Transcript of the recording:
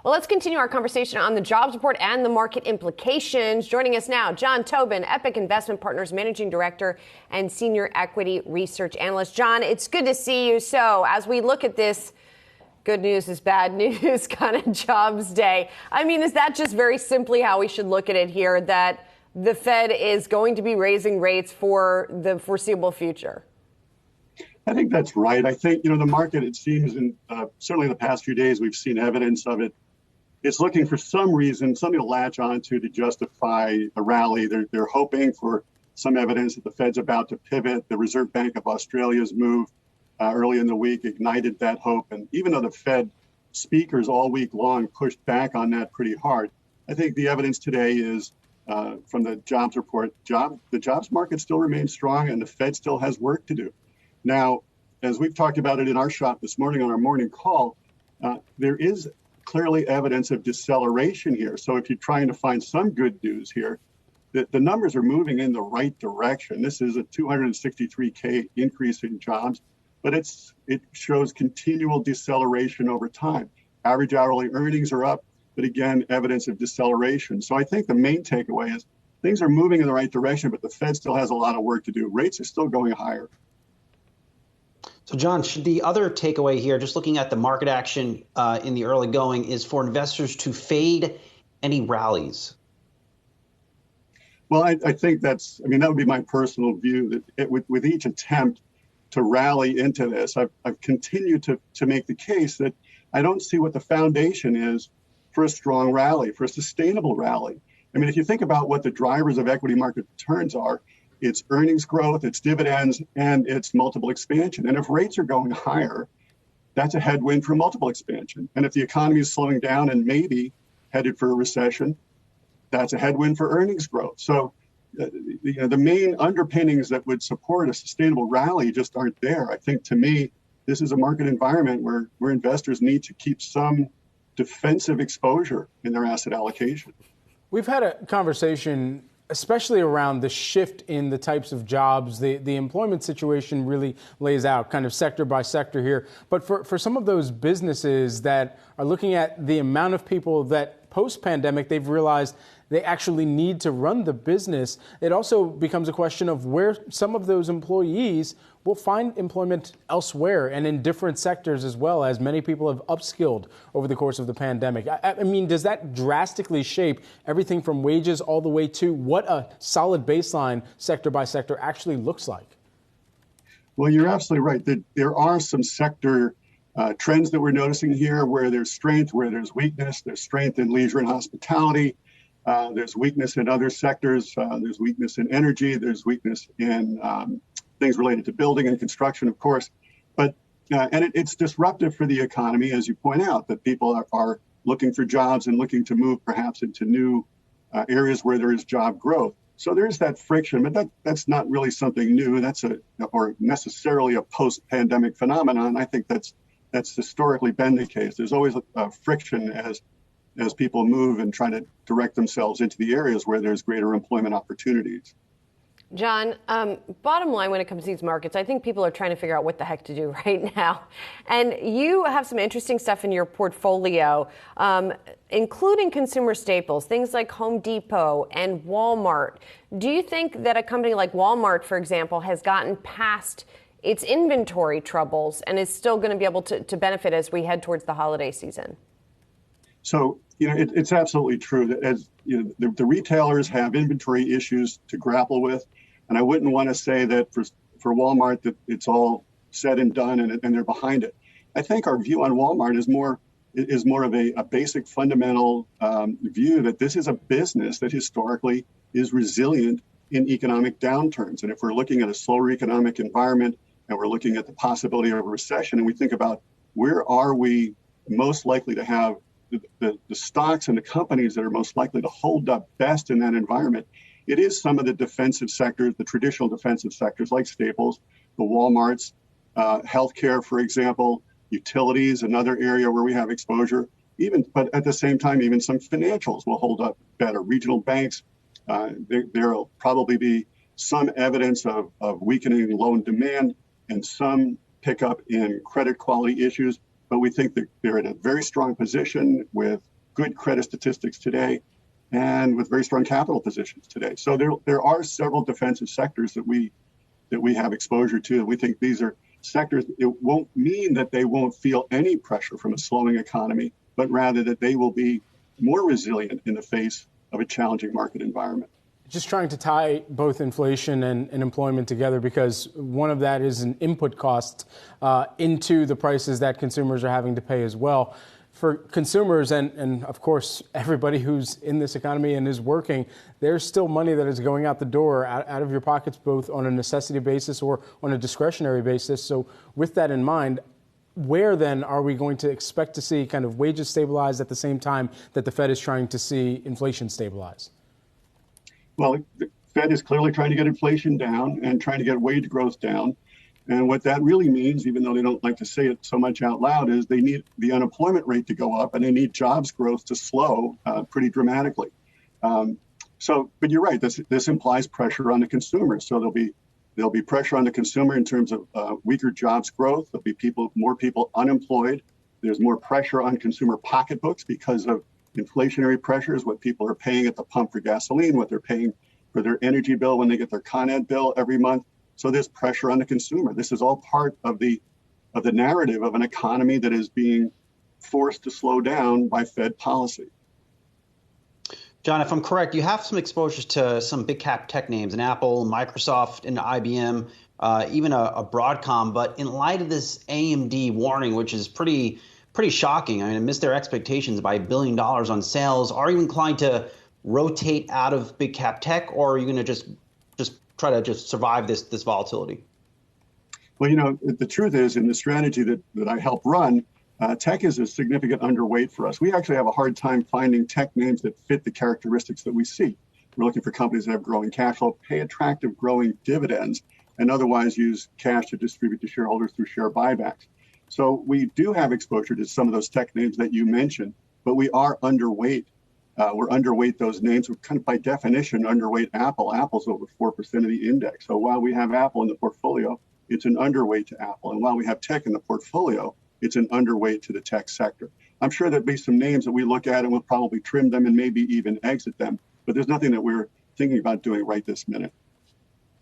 Well, let's continue our conversation on the jobs report and the market implications. Joining us now, John Tobin, Epoch Investment Partners Managing Director and Senior Equity Research Analyst. John, it's good to see you. So as we look at this good news is bad news kind of jobs day, I mean, is that just very simply how we should look at it here, that the Fed is going to be raising rates for the foreseeable future? I think that's right. I think, the market, it seems, in certainly the past few days, we've seen evidence of it. It's looking for some reason, something to latch onto to justify a rally. They're hoping for some evidence that the Fed's about to pivot. The Reserve Bank of Australia's move early in the week ignited that hope. And even though the Fed speakers all week long pushed back on that pretty hard, I think the evidence today is from the jobs report, the jobs market still remains strong and the Fed still has work to do. Now, as we've talked about it in our shop this morning on our morning call, there is clearly evidence of deceleration here. So if you're trying to find some good news here, the numbers are moving in the right direction. This is a 263K increase in jobs, but it shows continual deceleration over time. Average hourly earnings are up, but again, evidence of deceleration. So I think the main takeaway is things are moving in the right direction, but the Fed still has a lot of work to do. Rates are still going higher. So, John, the other takeaway here, just looking at the market action in the early going, is for investors to fade any rallies. Well, I think that would be my personal view, that with each attempt to rally into this, I've continued to make the case that I don't see what the foundation is for a strong rally, for a sustainable rally. I mean, if you think about what the drivers of equity market returns are, it's earnings growth, it's dividends, and it's multiple expansion. And if rates are going higher, that's a headwind for multiple expansion. And if the economy is slowing down and maybe headed for a recession, that's a headwind for earnings growth. So the main underpinnings that would support a sustainable rally just aren't there. I think, to me, this is a market environment where investors need to keep some defensive exposure in their asset allocation. We've had a conversation, especially around the shift in the types of jobs. The employment situation really lays out kind of sector by sector here. But for some of those businesses that are looking at the amount of people that post-pandemic they've realized they actually need to run the business, it also becomes a question of where some of those employees will find employment elsewhere and in different sectors as well, as many people have upskilled over the course of the pandemic. I mean, does that drastically shape everything from wages all the way to what a solid baseline sector by sector actually looks like? Well, you're absolutely right. There are some sector trends that we're noticing here where there's strength, where there's weakness. There's strength in leisure and hospitality. There's weakness in other sectors. There's weakness in energy. There's weakness in things related to building and construction, of course. But it's disruptive for the economy, as you point out, that people are looking for jobs and looking to move perhaps into new areas where there is job growth. So there's that friction, but that's not really something new. Or necessarily a post-pandemic phenomenon. I think that's historically been the case. There's always a friction as people move and try to direct themselves into the areas where there's greater employment opportunities. John, bottom line when it comes to these markets, I think people are trying to figure out what the heck to do right now. And you have some interesting stuff in your portfolio, including consumer staples, things like Home Depot and Walmart. Do you think that a company like Walmart, for example, has gotten past its inventory troubles and is still going to be able to benefit as we head towards the holiday season? So, it's absolutely true that as the retailers have inventory issues to grapple with. And I wouldn't want to say that for Walmart that it's all said and done and they're behind it. I think our view on Walmart is more of a basic fundamental view that this is a business that historically is resilient in economic downturns. And if we're looking at a slower economic environment and we're looking at the possibility of a recession and we think about where are we most likely to have the stocks and the companies that are most likely to hold up best in that environment, it is some of the defensive sectors, the traditional defensive sectors like staples, the Walmarts, healthcare, for example, utilities, another area where we have exposure. But at the same time, even some financials will hold up better. Regional banks, there will probably be some evidence of weakening loan demand and some pickup in credit quality issues. But we think that they're in a very strong position with good credit statistics today and with very strong capital positions today. So there are several defensive sectors that we have exposure to. We think these are sectors. It won't mean that they won't feel any pressure from a slowing economy, but rather that they will be more resilient in the face of a challenging market environment. Just trying to tie both inflation and employment together, because one of that is an input cost into the prices that consumers are having to pay as well. For consumers and of course, everybody who's in this economy and is working, there's still money that is going out the door, out of your pockets, both on a necessity basis or on a discretionary basis. So with that in mind, where then are we going to expect to see kind of wages stabilize at the same time that the Fed is trying to see inflation stabilize? Well, the Fed is clearly trying to get inflation down and trying to get wage growth down. And what that really means, even though they don't like to say it so much out loud, is they need the unemployment rate to go up and they need jobs growth to slow pretty dramatically. But you're right, this implies pressure on the consumer. So there'll be pressure on the consumer in terms of weaker jobs growth. There'll be more people unemployed. There's more pressure on consumer pocketbooks because of inflationary pressures, what people are paying at the pump for gasoline, what they're paying for their energy bill when they get their Con Ed bill every month. So there's pressure on the consumer. This is all part of the narrative of an economy that is being forced to slow down by Fed policy. John, if I'm correct, you have some exposures to some big cap tech names, an Apple, Microsoft, and IBM, even a Broadcom. But in light of this AMD warning, which is pretty shocking, I mean, it missed their expectations by $1 billion on sales. Are you inclined to rotate out of big cap tech, or are you going to just try to survive this volatility? Well, the truth is, in the strategy that I help run, tech is a significant underweight for us. We actually have a hard time finding tech names that fit the characteristics that we see. We're looking for companies that have growing cash flow, pay attractive growing dividends, and otherwise use cash to distribute to shareholders through share buybacks. So we do have exposure to some of those tech names that you mentioned, but we are underweight. We're underweight those names. We're kind of by definition underweight Apple. Apple's over 4% of the index. So while we have Apple in the portfolio, it's an underweight to Apple. And while we have tech in the portfolio, it's an underweight to the tech sector. I'm sure there'll be some names that we look at and we'll probably trim them and maybe even exit them. But there's nothing that we're thinking about doing right this minute.